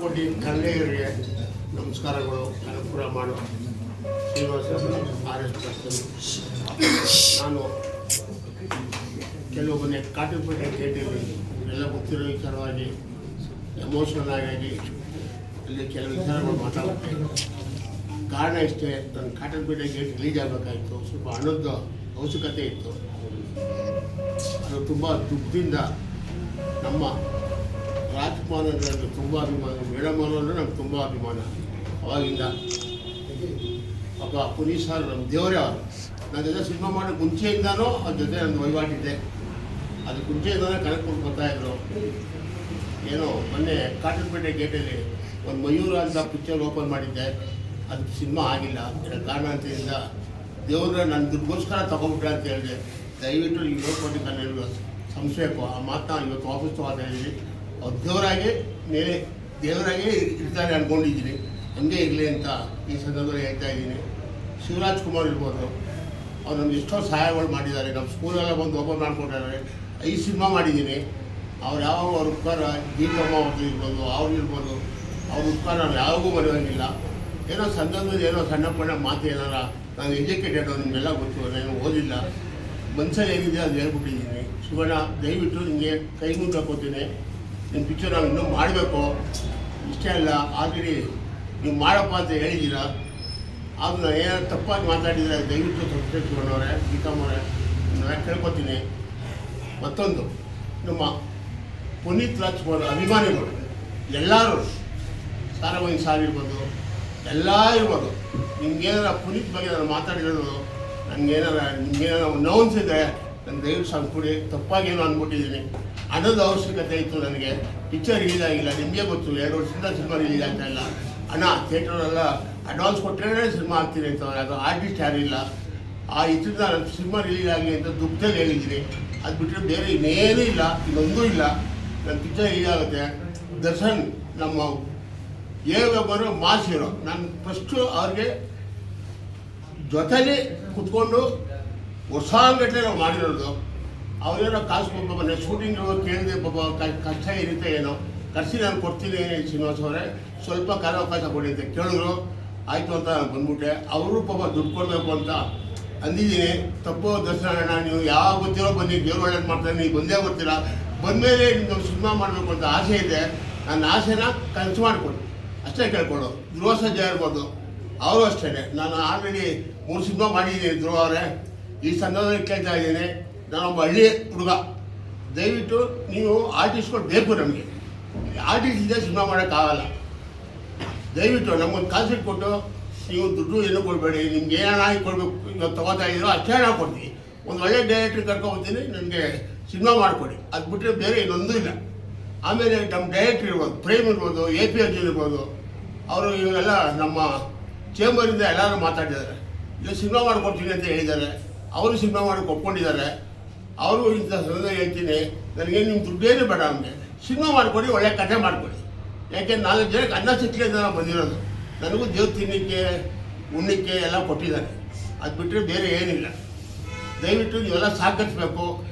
ಕೋಟಿ ಕನ್ನಡಿಗರಿಗೆ ನಮಸ್ಕಾರಗಳು. ಅನುಕೂಲ ಮಾಡೋ ಶ್ರೀನಿವಾಸ RS ಪರ್ಸನ್. ನಾನು ಕೆಲವೊಬ್ಬನೇ ಕಾಟನ್ಪೇಟೆ ಗೇಟಲ್ಲಿ ಎಲ್ಲ ಗೊತ್ತಿರೋ ವಿಚಾರವಾಗಿ ಎಮೋಷನಲ್ ಆಗಿ ಇಲ್ಲಿ ಕೆಲವು ವಿಚಾರಗಳು ಮಾತಾಡುತ್ತೆ. ಕಾರಣ ಇಷ್ಟೇ, ನಾನು ಕಾಟನ್ಪೇಟೆ ಗೇಟ್ ರಿಲೀಸ್ ಆಗಬೇಕಾಯಿತು. ಸ್ವಲ್ಪ ಹಣದ ಅವಶ್ಯಕತೆ ಇತ್ತು. ಅದು ತುಂಬ ದುಃಖದಿಂದ ನಮ್ಮ ರಾಜ್ಕುಮಾರ್ ಅಂದರೆ ತುಂಬ ಅಭಿಮಾನ, ಮೇಡಮ್ ಅವರು ಅಂದರೆ ನಮ್ಗೆ ತುಂಬ ಅಭಿಮಾನ. ಅವಾಗಿಂದ ಒಬ್ಬ ಪುನೀತ್ ಸರ್ ನಮ್ಮ ದೇವರೇ ಅವರು. ನನ್ನ ಜೊತೆ ಸಿನಿಮಾ ಮಾಡೋ ಮುಂಚೆಯಿಂದನೂ ಅದ್ರ ಜೊತೆ ನನ್ನ ವಹಿವಾಟಿದ್ದೆ. ಅದು ಮುಂಚೆಯಿಂದನೇ ಕನೆಕ್ಟ್ಕೊಂಡು ಬರ್ತಾಯಿದ್ರು. ಏನೋ ಮೊನ್ನೆ ಕಾಟನ್ಪೇಟೆ ಗೇಟಲ್ಲಿ ಒಂದು ಮಯೂರ ಅಂತ ಪಿಕ್ಚರ್ ಓಪನ್ ಮಾಡಿದ್ದೆ. ಅದು ಸಿನಿಮಾ ಆಗಿಲ್ಲ. ಕಾರಣಾಂತರದಿಂದ ದೇವ್ರ ನನ್ನ ದುಡ್ಗೋಸ್ಕರ ತಗೊಂಡ್ಬಿಟ್ರೆ ಅಂತ ಹೇಳಿದೆ. ದಯವಿಟ್ಟು ನೀವು ನೋಡ್ಕೊಂಡು ಕನ್ನಡ ಸಂಶಯಕ್ಕೂ ಆ ಮಾತನ್ನ ಇವತ್ತು ವಾಪಸ್ ತಗೋತಾ ಇದ್ದೀನಿ. ಅವ್ರು ದೇವರಾಗಿ ಇರ್ತಾರೆ ಅಂದ್ಕೊಂಡಿದ್ದೀನಿ. ಹಂಗೆ ಇರಲಿ ಅಂತ ಈ ಸಂದರ್ಭದಲ್ಲಿ ಹೇಳ್ತಾ ಇದ್ದೀನಿ. ಶಿವರಾಜ್ ಕುಮಾರ್ ಇರ್ಬೋದು, ಅವ್ರು ನಮ್ಗೆ ಎಷ್ಟೋ ಸಹಾಯಗಳು ಮಾಡಿದ್ದಾರೆ. ನಮ್ಮ ಸ್ಕೂಲೆಲ್ಲ ಬಂದು ಓಪನ್ ಮಾಡ್ಕೊಟ್ಟಿದ್ದಾರೆ. 5 ಸಿನಿಮಾ ಮಾಡಿದ್ದೀನಿ. ಅವ್ರು ಯಾವಾಗ ಅವ್ರ ಉಪಕಾರ ಗೀತಮ್ಮ ಅವ್ರದ್ದು ಇರ್ಬೋದು, ಅವ್ರು ಇರ್ಬೋದು, ಅವ್ರ ಉಪಕಾರ ನಾವು ಯಾವಾಗೂ ಮರೆಯೋಂಗಿಲ್ಲ. ಏನೋ ಸಂದರ್ಭದಲ್ಲಿ ಏನೋ ಸಣ್ಣ ಪಣ್ಣ ಮಾತು ಏನಾರ, ನಾನು ಎಜುಕೇಟೆಡ್, ನಿಮಗೆಲ್ಲ ಗೊತ್ತು, ನಾನು ಓದಿಲ್ಲ, ಮನಸ್ಸಲ್ಲಿ ಏನಿದೆ ಅದು ಹೇಳ್ಬಿಟ್ಟಿದ್ದೀನಿ. ಶಿವಣ್ಣ, ದಯವಿಟ್ಟು ನಿಮಗೆ ಕೈ ಮುದ್ದು ಹಾಕೋತೀನಿ. ನಿಮ್ಮ ಪಿಕ್ಚರ್ ನಾವು ಇನ್ನೂ ಮಾಡಬೇಕು. ಇಷ್ಟೇ ಅಲ್ಲ, ಆಲ್ರೆಡಿ ನೀವು ಮಾಡಪ್ಪ ಅಂತ ಹೇಳಿದ್ದೀರಾ. ಆದರೂ ನಾನು ಏನಾದ್ರು ತಪ್ಪಾಗಿ ಮಾತಾಡಿದರೆ ದಯವಿಟ್ಟು ಸಬ್ಸ್ಕ್ರೈಬ್ ತೊಗೊಂಡವ್ರೆ, ಗೀತಮ್ಮವ್ರೆ, ನಾನು ಕೇಳ್ಕೊತೀನಿ. ಮತ್ತೊಂದು, ನಮ್ಮ ಪುನೀತ್ ರಾಜ್ಕುಮಾರ್ ಅಭಿಮಾನಿಗಳು ಎಲ್ಲರೂ, ಸಾರವೈನ್ ಸಾರ್ ಇರ್ಬೋದು, ಎಲ್ಲ ಇರ್ಬೋದು, ನಿಮ್ಗೇನಾರ ಪುನೀತ್ ಬಗ್ಗೆ ನಾನು ಮಾತಾಡಿರೋದು ನಿಮ್ಗೇನಾರ ನೋವಿಸಿದೆ ನನ್ನ ದಯವಿಟ್ಟು ಸಂಕೊಡಿ. ತಪ್ಪಾಗೇನೋ ಅಂದ್ಬಿಟ್ಟಿದ್ದೀನಿ. ಹಣದ ಅವಶ್ಯಕತೆ ಇತ್ತು ನನಗೆ. ಪಿಕ್ಚರ್ ರಿಲೀಸ್ ಆಗಿಲ್ಲ, ನಿಮಗೆ ಗೊತ್ತು. 2 ವರ್ಷದಿಂದ ಸಿನಿಮಾ ರಿಲೀಸ್ ಆಗ್ತಾ ಇಲ್ಲ. ಹಣ ಥಿಯೇಟ್ರಲ್ಲೆಲ್ಲ ಅಡ್ವಾನ್ಸ್ ಕೊಟ್ಟರೆ ಸಿನಿಮಾ ಆಗ್ತೀನಿ ಅಂತವ್ರೆ. ಅದು ಆರ್ಟಿಸ್ಟ್ ಯಾರಿಲ್ಲ. ಆ ಇದರಿಂದ ನನ್ನ ಸಿನಿಮಾ ರಿಲೀಸ್ ಆಗಲಿ ಅಂತ ದುಃಖದಲ್ಲಿ ಹೇಳಿದ್ದೀನಿ. ಅದು ಬಿಟ್ಟರೆ ಬೇರೆ ಇನ್ನೇನೂ ಇಲ್ಲ, ಇನ್ನೊಂದೂ ಇಲ್ಲ. ನನ್ನ ಪಿಕ್ಚರ್ ರಿಲೀಸ್ ಆಗುತ್ತೆ. ದರ್ಶನ್ ನಮ್ಮ ಬರೋ ಮಾಸ್ ಹೀರೋ. ನಾನು ಫಸ್ಟು ಅವ್ರಿಗೆ ಜೊತೆಲಿ ಕುತ್ಕೊಂಡು ವರ್ಷಾಂಗಟ್ಟಲೆ ನಾವು ಮಾಡಿರೋದು. ಅವ್ರೇನೋ ಕಾಸು ಪಾಪ ಶೂಟಿಂಗ್ ಕೇಳಿದೆ, ಪಾಪ ಕಷ್ಟ ಇರುತ್ತೆ ಏನೋ, ಕರ್ಸಿ ನಾನು ಕೊಡ್ತೀನಿ ಶ್ರೀನಿವಾಸ್ ಅವರೇ, ಸ್ವಲ್ಪ ಕಾಲಾವಕಾಶ ಕೊಡಿ ಅಂತ ಕೇಳಿದ್ರು. ಆಯಿತು ಅಂತ ನಾನು ಬಂದ್ಬಿಟ್ಟೆ. ಅವರು ಪಾಪ ದುಡ್ಡು ಕೊಡಬೇಕು ಅಂತ ಅಂದಿದ್ದೀನಿ. ತಪ್ಪು ದರ್ಶನ, ನೀವು ಯಾವಾಗ ಗೊತ್ತಿರೋ ಬನ್ನಿ, ದೇವ್ರು ಒಳ್ಳೇದು ಮಾಡ್ತಾರೆ, ನೀವು ಬಂದೇ ಗೊತ್ತಿಲ್ಲ. ಬಂದಮೇಲೆ ನಿಮ್ಗೆ ಸಿನಿಮಾ ಮಾಡಬೇಕು ಅಂತ ಆಸೆ ಇದೆ. ನನ್ನ ಆಸೆನ ಕನಸು ಮಾಡಿಕೊಡಿ, ಅಷ್ಟೇ ಕೇಳ್ಕೊಡು. ಧ್ರುವ ಸರ್ಜಾ ಇರ್ಬೋದು, ಅವರು ಅಷ್ಟೇ. ನಾನು ಆಲ್ರೆಡಿ 3 ಸಿನಿಮಾ ಮಾಡಿದ್ದೀನಿ ಧ್ರುವ ಅವರೇ. ಈ ಸಂದರ್ಭದಲ್ಲಿ ಕೇಳ್ತಾ ಇದ್ದೀನಿ, ನಾನೊಬ್ಬ ಹಳ್ಳಿ ಹುಡುಗ. ದಯವಿಟ್ಟು ನೀವು ಆರ್ಟಿಸ್ಟ್ಗಳು ಬೇಕು ನಮಗೆ. ಆರ್ಟಿಸ್ಟ್ ಇದ್ದರೆ ಸಿನಿಮಾ ಮಾಡೋಕ್ಕಾಗಲ್ಲ. ದಯವಿಟ್ಟು ನಮಗೊಂದು ಕಾನ್ಸೆಪ್ಟ್ ಕೊಟ್ಟು ನೀವು ದುಡ್ಡು ಏನೂ ಕೊಡಬೇಡಿ. ನಿಮ್ಗೆ ಏನಾಗಿ ಕೊಡಬೇಕು, ಇವಾಗ ತೊಗೋತಾ ಇದ್ದೀರೋ ಅಷ್ಟೇ ನಾವು ಕೊಡ್ತೀವಿ. ಒಂದು ಒಳ್ಳೆ ಡೈರೆಕ್ಟ್ರ್ ಕರ್ಕೊಬರ್ತೀನಿ, ನನಗೆ ಸಿನಿಮಾ ಮಾಡಿಕೊಡಿ. ಅದು ಬಿಟ್ಟರೆ ಬೇರೆ ಇನ್ನೊಂದೂ ಇಲ್ಲ. ಆಮೇಲೆ ನಮ್ಮ ಡೈರೆಕ್ಟ್ರ್ ಇರ್ಬೋದು, ಪ್ರೇಮ್ ಇರ್ಬೋದು, AP ಅರ್ಜುನ್ ಇರ್ಬೋದು, ಅವರು ಇವೆಲ್ಲ ನಮ್ಮ ಚೇಂಬರಿಂದ ಎಲ್ಲರೂ ಮಾತಾಡಿದ್ದಾರೆ. ಇಲ್ಲ ಸಿನಿಮಾ ಮಾಡಿಕೊಡ್ತೀನಿ ಅಂತ ಹೇಳಿದ್ದಾರೆ. ಅವರು ಸಿನಿಮಾ ಮಾಡೋಕ್ಕೆ ಒಪ್ಕೊಂಡಿದ್ದಾರೆ. ಅವರು ಇಂಥ ಸಂದರ್ಭ ಹೇಳ್ತೀನಿ, ನನಗೇನು ನಿಮ್ಮ ದುಡ್ಡೇನು ಬೇಡ, ನಮಗೆ ಸಿನಿಮಾ ಮಾಡಿಕೊಡಿ, ಒಳ್ಳೆ ಕಥೆ ಮಾಡಿಕೊಡಿ. ಯಾಕೆ 4 ಜನಕ್ಕೆ ಅನ್ನ ಸಿಕ್ಕಲಿ ಅಂತ ನಾವು ಬಂದಿರೋದು. ನನಗೂ ದೇವ್ರು ತಿನ್ನಲಿಕ್ಕೆ ಉಣ್ಣಕ್ಕೆ ಎಲ್ಲ ಕೊಟ್ಟಿದ್ದಾರೆ. ಅದು ಬಿಟ್ಟರೆ ಬೇರೆ ಏನಿಲ್ಲ. ದಯವಿಟ್ಟು ನೀವೆಲ್ಲ ಸಹಕರಿಸಬೇಕು.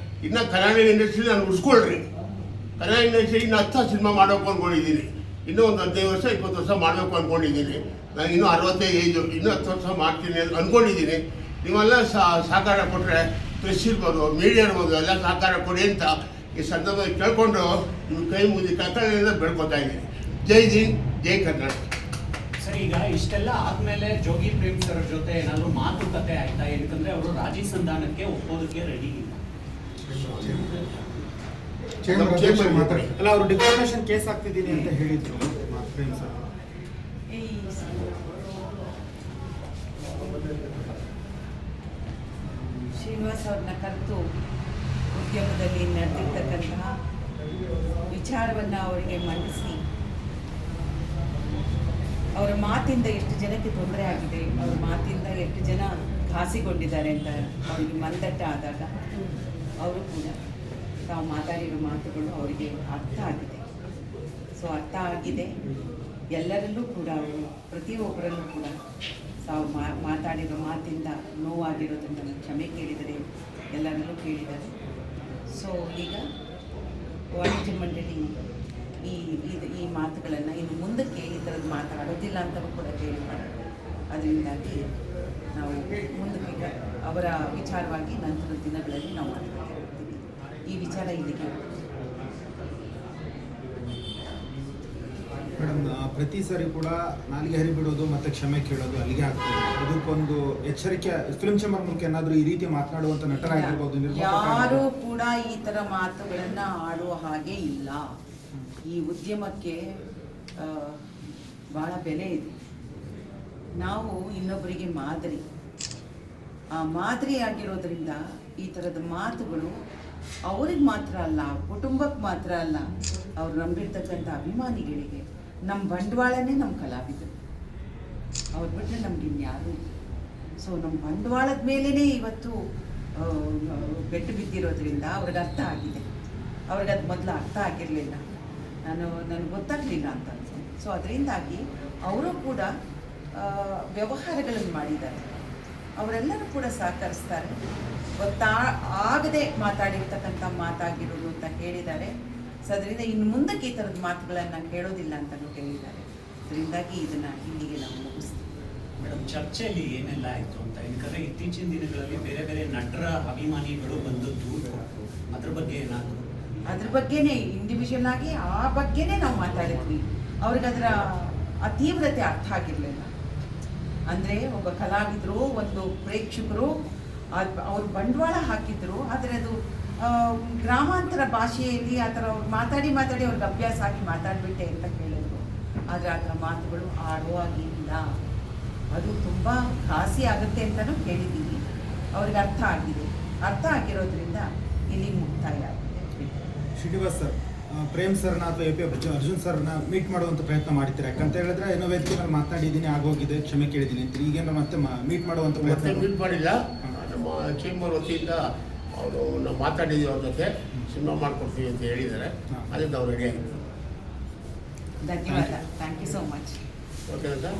ಇನ್ನು ಕನ್ನಡ ಇಂಡಸ್ಟ್ರಿ ನಾನು ಉಳಿಸ್ಕೊಳ್ರಿ. ಕನ್ನಡ ಇಂಡಸ್ಟ್ರಿ ಇನ್ನು 10 ಸಿನಿಮಾ ಮಾಡೋಕೆ ಅಂದ್ಕೊಂಡಿದ್ದೀನಿ. ಇನ್ನೂ ಒಂದು 15 ವರ್ಷ 20 ವರ್ಷ ಮಾಡಬೇಕು ಅಂದ್ಕೊಂಡಿದ್ದೀನಿ. ನಾನು ಇನ್ನೂ 65 ಏಜು, ಇನ್ನೂ 10 ವರ್ಷ ಮಾಡ್ತೀನಿ ಅಂತ ಅಂದ್ಕೊಂಡಿದ್ದೀನಿ. ನೀವೆಲ್ಲ ಸಹಕಾರ ಕೊಟ್ಟರೆ, ಪ್ರೆಸ್ ಇರ್ಬೋದು, ಮೀಡಿಯಾ ಇರ್ಬೋದು, ಎಲ್ಲ ಸಹಕಾರ ಕೊಡಿ ಅಂತ ಈ ಸಂದರ್ಭದಲ್ಲಿ ಕೇಳ್ಕೊಂಡು ನಿಮ್ಮ ಕೈ ಮುಗಿ ಕನ್ನಡದಿಂದ ಬೆಳ್ಕೊತಾ ಇದ್ದೀನಿ. ಜೈ ಹಿಂದ್, ಜೈ ಕರ್ನಾಟಕ. ಸರ್, ಈಗ ಇಷ್ಟೆಲ್ಲ ಆದಮೇಲೆ ಜೋಗಿ ಪ್ರೇಮ್ ಸರ್ ಜೊತೆ ಏನಾದರೂ ಮಾತುಕತೆ ಆಯ್ತಾ? ಯಾಕಂದರೆ ಅವರು ರಾಜಿ ಸಂಧಾನಕ್ಕೆ ಒಪ್ಪೋದಕ್ಕೆ ರೆಡಿ ಇಲ್ಲ. ಅಲ್ಲ, ಅವರು ಡಿಫಾಮೇಷನ್ ಕೇಸ್ ಆಗ್ತಿದ್ದೀನಿ ಅಂತ ಹೇಳಿದ್ರು ಪ್ರೇಮ್ ಸರ್. ಶ್ರೀನಿವಾಸ್ ಅವ್ರನ್ನ ಕರೆದು ಉದ್ಯಮದಲ್ಲಿ ನಡೆದಿರ್ತಕ್ಕಂತಹ ವಿಚಾರವನ್ನು ಅವರಿಗೆ ಮಂಡಿಸಿ, ಅವರ ಮಾತಿಂದ ಎಷ್ಟು ಜನಕ್ಕೆ ತೊಂದರೆ ಆಗಿದೆ, ಅವರ ಮಾತಿಂದ ಎಷ್ಟು ಜನ ಘಾಸಿಗೊಂಡಿದ್ದಾರೆ ಅಂತ ಅವರಿಗೆ ಮನದಟ್ಟ ಆದಾಗ ಅವರು ಕೂಡ ತಾವು ಮಾತಾಡಿರೋ ಮಾತುಗಳು ಅವರಿಗೆ ಅರ್ಥ ಆಗಿದೆ. ಸೊ ಅರ್ಥ ಆಗಿದೆ. ಎಲ್ಲರಲ್ಲೂ ಕೂಡ ಅವರು ಪ್ರತಿಯೊಬ್ಬರಲ್ಲೂ ಕೂಡ ತಾವು ಮಾತಾಡಿರೋ ಮಾತಿಂದ ನೋವಾಗಿರೋದ್ರಿಂದ ಕ್ಷಮೆ ಕೇಳಿದರೆ ಎಲ್ಲರಲ್ಲೂ ಕೇಳಿದ್ದಾರೆ. ಸೊ ಈಗ ವಾಣಿಜ್ಯ ಮಂಡಳಿ ಈ ಮಾತುಗಳನ್ನು ಇನ್ನು ಮುಂದಕ್ಕೆ ಮಾತಾಡೋದಿಲ್ಲ ಅಂತಲೂ ಕೂಡ ಹೇಳಿದ್ದಾರೆ. ಅದರಿಂದಾಗಿ ನಾವು ಮುಂದಕ್ಕೆ ಈಗ ಅವರ ವಿಚಾರವಾಗಿ ನಂತರದ ದಿನಗಳಲ್ಲಿ ನಾವು ಮಾತಾಡ್ತಾ ಇರ್ತೀವಿ. ಈ ವಿಚಾರ ಇಲ್ಲಿಗೆ ಮೇಡಮ್, ಪ್ರತಿ ಸಾರಿ ಕೂಡ ನಾಲಿಗೆ ಹರಿಬಿಡೋದು ಮತ್ತು ಕ್ಷಮೆ ಕೇಳೋದು ಅಲ್ಲಿಗೆ ಆಗ್ತದೆ. ಅದಕ್ಕೊಂದು ಎಚ್ಚರಿಕೆ ಫಿಲ್ಮ್ ಚೇಂಬರ್ ಮೂಲಕ ಏನಾದರೂ ಈ ರೀತಿ ಮಾತನಾಡುವಂಥ ನಟರಾಗಿರ್ಬೋದು, ಯಾರೂ ಕೂಡ ಈ ಥರ ಮಾತುಗಳನ್ನು ಆಡುವ ಹಾಗೆ ಇಲ್ಲ. ಈ ಉದ್ಯಮಕ್ಕೆ ಭಾಳ ಬೆಲೆ ಇದೆ. ನಾವು ಇನ್ನೊಬ್ಬರಿಗೆ ಮಾದರಿ. ಆ ಮಾದರಿ ಆಗಿರೋದ್ರಿಂದ ಈ ಥರದ ಮಾತುಗಳು ಅವ್ರಿಗೆ ಮಾತ್ರ ಅಲ್ಲ, ಕುಟುಂಬಕ್ಕೆ ಮಾತ್ರ ಅಲ್ಲ, ಅವ್ರು ನಂಬಿರ್ತಕ್ಕಂಥ ಅಭಿಮಾನಿಗಳಿಗೆ, ನಮ್ಮ ಬಂಡವಾಳನೇ ನಮ್ಮ ಕಲಾವಿದರು. ಅವ್ರು ಬಿಟ್ಟರೆ ನಮ್ಗೆ ಇನ್ಯಾರೂ ಇಲ್ಲ. ಸೊ ನಮ್ಮ ಬಂಡವಾಳದ ಮೇಲೇ ಇವತ್ತು ಬೆಟ್ಟು ಬಿದ್ದಿರೋದ್ರಿಂದ ಅವ್ರಿಗೆ ಅರ್ಥ ಆಗಿದೆ. ಅವ್ರಿಗೆ ಅದು ಮೊದಲು ಅರ್ಥ ಆಗಿರಲಿಲ್ಲ, ನನಗೆ ಗೊತ್ತಾಗಲಿಲ್ಲ ಅಂತ ಅನ್ಸುತ್ತೆ. ಸೊ ಅದರಿಂದಾಗಿ ಅವರು ಕೂಡ ವ್ಯವಹಾರಗಳನ್ನು ಮಾಡಿದ್ದಾರೆ. ಅವರೆಲ್ಲರೂ ಕೂಡ ಸಹಕರಿಸ್ತಾರೆ. ಆಗದೆ ಮಾತಾಡಿರ್ತಕ್ಕಂಥ ಮಾತಾಗಿರೋದು ಅಂತ ಹೇಳಿದ್ದಾರೆ. ಸೊ ಅದರಿಂದ ಇನ್ನು ಮುಂದಕ್ಕೆ ಈ ಥರದ ಮಾತುಗಳನ್ನು ಕೇಳೋದಿಲ್ಲ ಅಂತಲೂ ಹೇಳಿದ್ದಾರೆ. ಅದರಿಂದಾಗಿ ಇದನ್ನು ಇಲ್ಲಿಗೆ ನಾವು ಮುಗಿಸ್ತೀವಿ. ಮೇಡಮ್, ಚರ್ಚೆಯಲ್ಲಿ ಏನೆಲ್ಲ ಆಯಿತು ಅಂತ, ಯಾಕಂದರೆ ಇತ್ತೀಚಿನ ದಿನಗಳಲ್ಲಿ ಬೇರೆ ಬೇರೆ ನಟರ ಅಭಿಮಾನಿಗಳು ಬಂದು ದೂರು ಕೊಟ್ಟರು. ಅದ್ರ ಬಗ್ಗೆ ಏನಾದರೂ? ಅದ್ರ ಬಗ್ಗೆನೇ ಇಂಡಿವಿಜುವಲ್ ಆಗಿ ಆ ಬಗ್ಗೆನೇ ನಾವು ಮಾತಾಡಿದ್ವಿ. ಅವ್ರಿಗೆ ಅದರ ಆ ತೀವ್ರತೆ ಅರ್ಥ ಆಗಿರಲಿಲ್ಲ. ಅಂದರೆ ಒಬ್ಬ ಕಲಾವಿದರು, ಒಂದು ಪ್ರೇಕ್ಷಕರು ಅವ್ರು ಬಂಡವಾಳ ಹಾಕಿದ್ರು. ಆದರೆ ಅದು ಗ್ರಾಮಾಂತರ ಭಾಷೆಯಲ್ಲಿ ಆ ಥರ ಅವ್ರು ಮಾತಾಡಿ ಅವ್ರಿಗೆ ಅಭ್ಯಾಸ ಆಗಿ ಮಾತಾಡಿಬಿಟ್ಟೆ ಅಂತ ಹೇಳಿದ್ರು. ಆದರೆ ಆ ಥರ ಮಾತುಗಳು ಆಡುವಾಗಿಲ್ಲ. ಅದು ತುಂಬ ಘಾಸಿ ಆಗುತ್ತೆ ಅಂತಲೂ ಕೇಳಿದ್ದೀವಿ. ಅವ್ರಿಗೆ ಅರ್ಥ ಆಗಿದೆ. ಅರ್ಥ ಆಗಿರೋದ್ರಿಂದ ಇಲ್ಲಿ ಮುಕ್ತಾಯ ಆಗಿದೆ. ಶ್ರೀನಿವಾಸ್ ಸರ್, ಪ್ರೇಮ್ ಸರ್ನ ಅಥವಾ ಎ ಪಿ ಅರ್ಜುನ್ ಸರ್ನ ಮೀಟ್ ಮಾಡುವಂಥ ಪ್ರಯತ್ನ ಮಾಡ್ತೀರಾ? ಯಾಕಂತ ಹೇಳಿದ್ರೆ ಏನೋ ವೇದಿಕೆಯಲ್ಲಿ ಮಾತನಾಡಿದ್ದೀನಿ, ಆಗೋಗಿದೆ, ಕ್ಷಮೆ ಕೇಳಿದ್ದೀನಿ ಅಂತ. ಈಗೇನೋ ಮತ್ತೆ ಮೀಟ್ ಮಾಡುವಂಥ ಮತ್ತೆ ಪ್ರಯತ್ನ ಮೀಟ್ ಮಾಡಿಲ್ಲ. ನಮ್ಮ ಚೇಂಬರ್ ವತಿಯಿಂದ ಅವರು ನಾವು ಮಾತಾಡಿದ್ದೀವಿ, ಅವ್ರ ಜೊತೆ ಸಿನಿಮಾ ಮಾಡ್ಕೊಡ್ತೀವಿ ಅಂತ ಹೇಳಿದ್ದಾರೆ. ಅದರಿಂದ ಅವ್ರು ರೆಡಿ ಆಗಿದ್ದಾರೆ. ಧನ್ಯವಾದ. Thank you so much. ಓಕೆನಾ ಸರ್?